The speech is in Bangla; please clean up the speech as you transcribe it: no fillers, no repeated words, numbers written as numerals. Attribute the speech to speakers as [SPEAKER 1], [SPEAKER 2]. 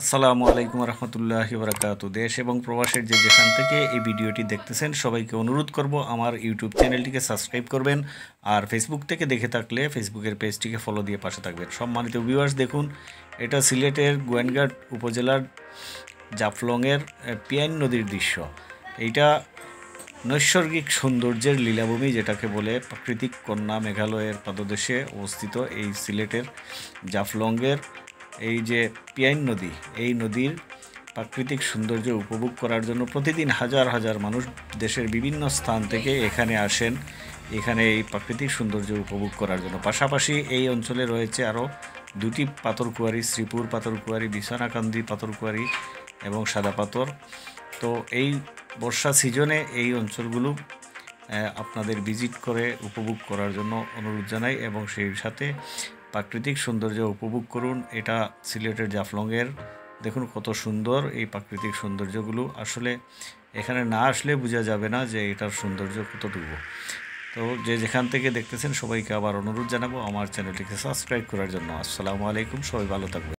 [SPEAKER 1] আসসালামু আলাইকুম রহমতুল্লাহি বারাকাতু। দেশ এবং প্রবাসের যেখান থেকে এই ভিডিওটি দেখতেছেন সবাইকে অনুরোধ করব আমার ইউটিউব চ্যানেলটিকে সাবস্ক্রাইব করবেন, আর ফেসবুক থেকে দেখে থাকলে ফেসবুকের পেজটিকে ফলো দিয়ে পাশে থাকবেন। সম্মানিত ভিউয়ার্স, দেখুন, এটা সিলেটের গোয়েনঘাট উপজেলার জাফলংয়ের পিয়াইন নদীর দৃশ্য। এইটা নৈসর্গিক সৌন্দর্যের লীলাভূমি, যেটাকে বলে প্রাকৃতিক কন্যা মেঘালয়ের পাদদেশে অবস্থিত এই সিলেটের জাফলংয়ের এই যে পিয়াইন নদী, এই নদীর প্রাকৃতিক সৌন্দর্য উপভোগ করার জন্য প্রতিদিন হাজার হাজার মানুষ দেশের বিভিন্ন স্থান থেকে এখানে আসেন, এখানে এই প্রাকৃতিক সৌন্দর্য উপভোগ করার জন্য। পাশাপাশি এই অঞ্চলে রয়েছে আরও দুটি পাথরকুয়ারি, শ্রীপুর পাথরকুয়ারি, বিছানাকান্দি পাথরকুয়ারি এবং সাদা পাথর। তো এই বর্ষা সিজনে এই অঞ্চলগুলো আপনাদের ভিজিট করে উপভোগ করার জন্য অনুরোধ জানাই, এবং সেই সাথে প্রাকৃতিক সৌন্দর্য উপভোগ করুন। এটা সিলেটের জাফলংয়ের, দেখুন কত সুন্দর এই প্রাকৃতিক সৌন্দর্যগুলো। আসলে এখানে না আসলে বোঝা যাবে না যে এটার সৌন্দর্য কতটুকু। তো যেখান থেকে দেখতেছেন সবাইকে আবার অনুরোধ জানাবো আমার চ্যানেলটিকে সাবস্ক্রাইব করার জন্য। আসসালামু আলাইকুম, সবাই ভালো থাকবেন।